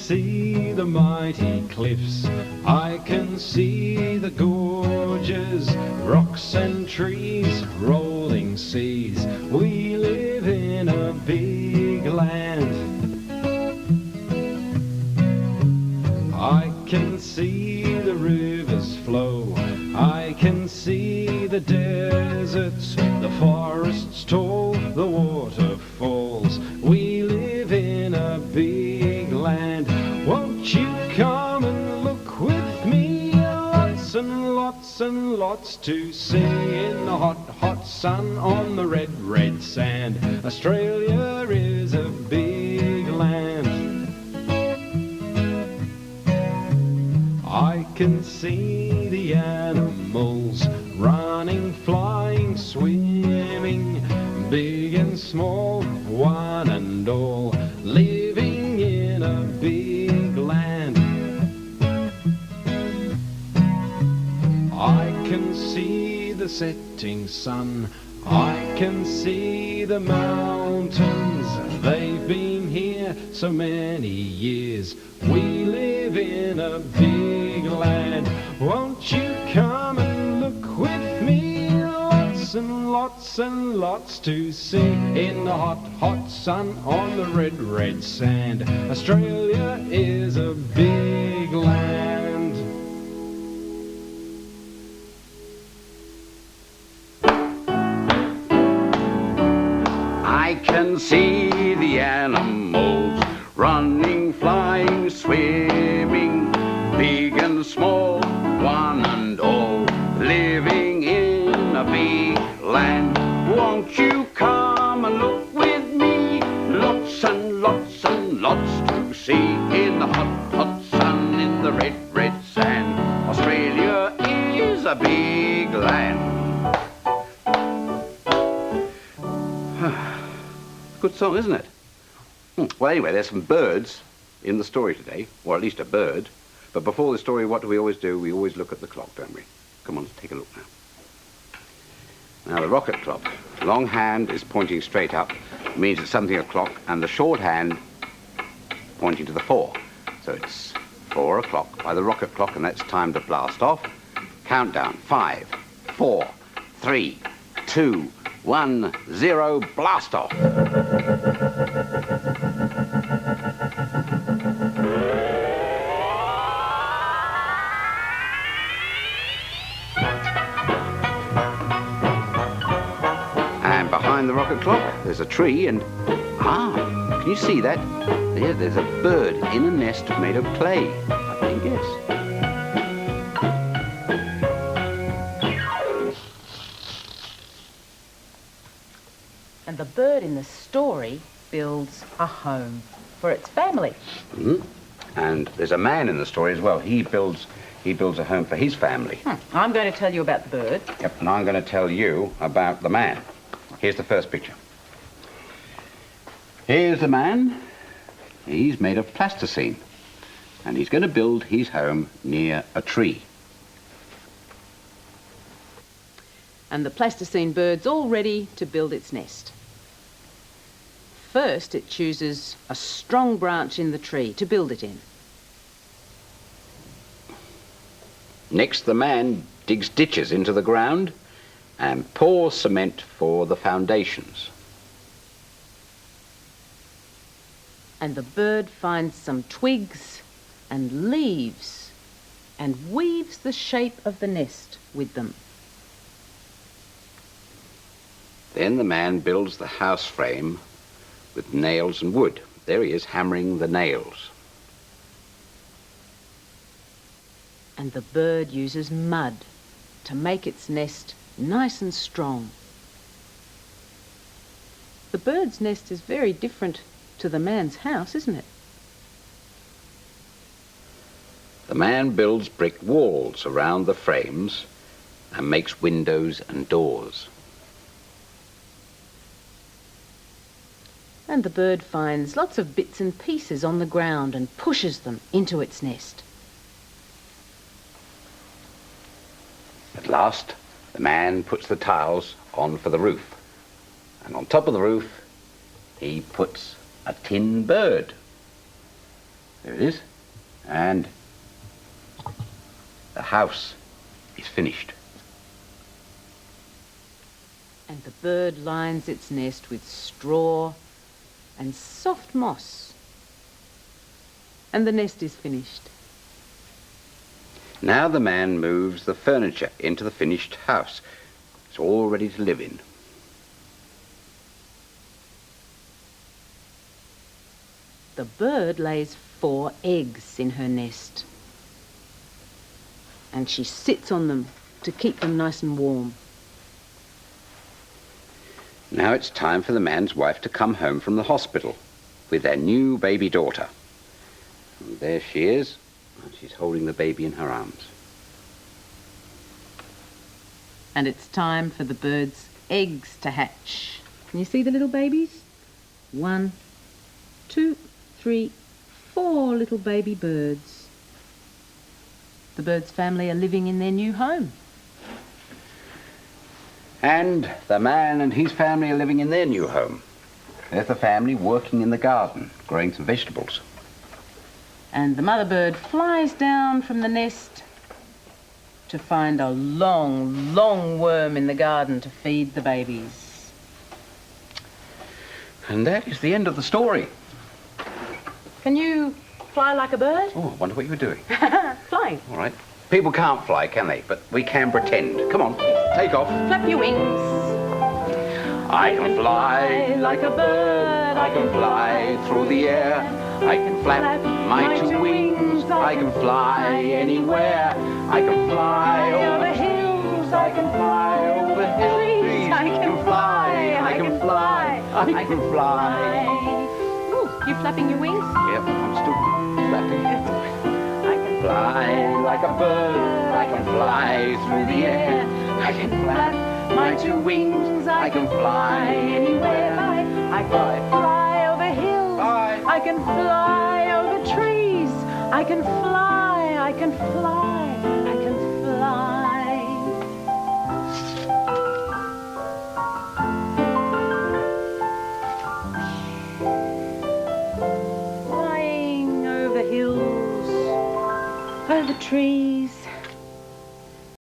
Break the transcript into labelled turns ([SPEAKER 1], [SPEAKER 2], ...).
[SPEAKER 1] see the mighty cliffs, I can see the gorges, rocks and trees, rolling seas. We live in a big land. I can see the rivers flow, I can see the deserts, the forests tall, the waterfalls. We live in a big land. Won't you come and look with me? Lots and lots and lots to see in the hot, hot sun on the red, red sand. Australia is a big land. I can see the animals running, flying, swimming, big and small, one and all, living in a big land. I can see the setting sun, I can see the mountains. They've been here so many years. We live in a big land. Won't you come and look with me? Lots and lots and lots to see in the hot, hot sun on the red, red sand. Australia is a big land.
[SPEAKER 2] I can see the animals running, flying, swimming, big and small, one and all, living in a big land. Won't you come and look with me? Lots and lots and lots to see in the hot, hot sun in the red, red sand. Australia is a big land. Good song, isn't it? Well, anyway, there's some birds in the story today, or at least a bird. But before the story, what do? We always look at the clock, don't we? Come on, let's take a look now. Now, the rocket clock, long hand is pointing straight up, means it's something o'clock, and the short hand pointing to the 4. So it's 4 o'clock by the rocket clock, and that's time to blast off. Countdown, 5, 4, 3, 2, 1, 0, blast off. And behind the rocket clock, there's a tree and, can you see that? There's a bird in a nest made of clay, I think, yes.
[SPEAKER 3] And the bird in the story builds a home for its family.
[SPEAKER 2] Mm-hmm. And there's a man in the story as well. He builds a home for his family.
[SPEAKER 3] I'm going to tell you about the bird.
[SPEAKER 2] Yep, and I'm going to tell you about the man. Here's the first picture. Here's the man. He's made of plasticine. And he's going to build his home near a tree.
[SPEAKER 3] And the plasticine bird's all ready to build its nest. First, it chooses a strong branch in the tree to build it in.
[SPEAKER 2] Next, the man digs ditches into the ground and pours cement for the foundations.
[SPEAKER 3] And the bird finds some twigs and leaves and weaves the shape of the nest with them.
[SPEAKER 2] Then the man builds the house frame with nails and wood. There he is, hammering the nails.
[SPEAKER 3] And the bird uses mud to make its nest nice and strong. The bird's nest is very different to the man's house, isn't it?
[SPEAKER 2] The man builds brick walls around the frames and makes windows and doors.
[SPEAKER 3] And the bird finds lots of bits and pieces on the ground and pushes them into its nest.
[SPEAKER 2] At last, the man puts the tiles on for the roof. And on top of the roof, he puts a tin bird. There it is. And the house is finished.
[SPEAKER 3] And the bird lines its nest with straw and soft moss. And the nest is finished.
[SPEAKER 2] Now the man moves the furniture into the finished house. It's all ready to live in.
[SPEAKER 3] The bird lays 4 eggs in her nest. And she sits on them to keep them nice and warm.
[SPEAKER 2] Now it's time for the man's wife to come home from the hospital with their new baby daughter. And there she is, and she's holding the baby in her arms.
[SPEAKER 3] And it's time for the bird's eggs to hatch. Can you see the little babies? 1, 2, 3, 4 little baby birds. The bird's family are living in their new home.
[SPEAKER 2] And the man and his family are living in their new home. There's the family working in the garden, growing some vegetables.
[SPEAKER 3] And the mother bird flies down from the nest to find a long, long worm in the garden to feed the babies.
[SPEAKER 2] And that is the end of the story.
[SPEAKER 3] Can you fly like a bird?
[SPEAKER 2] Oh, I wonder what you were doing.
[SPEAKER 3] Flying.
[SPEAKER 2] All right. People can't fly, can they? But we can pretend. Come on, take off.
[SPEAKER 3] Flap your wings.
[SPEAKER 2] I can fly like a bird. I can fly through the air. I can flap my 2 wings. I can fly anywhere. I can fly over hills. I can fly over trees. I can fly. I can fly. I can fly.
[SPEAKER 3] Ooh, you flapping your wings?
[SPEAKER 2] Yep, I'm still flapping. Fly like a bird, I can fly through the air. I can flap my 2 wings, I can fly anywhere. I can fly over hills, I can fly over trees. I can fly, I can fly, I can fly. Flying over hills, over trees.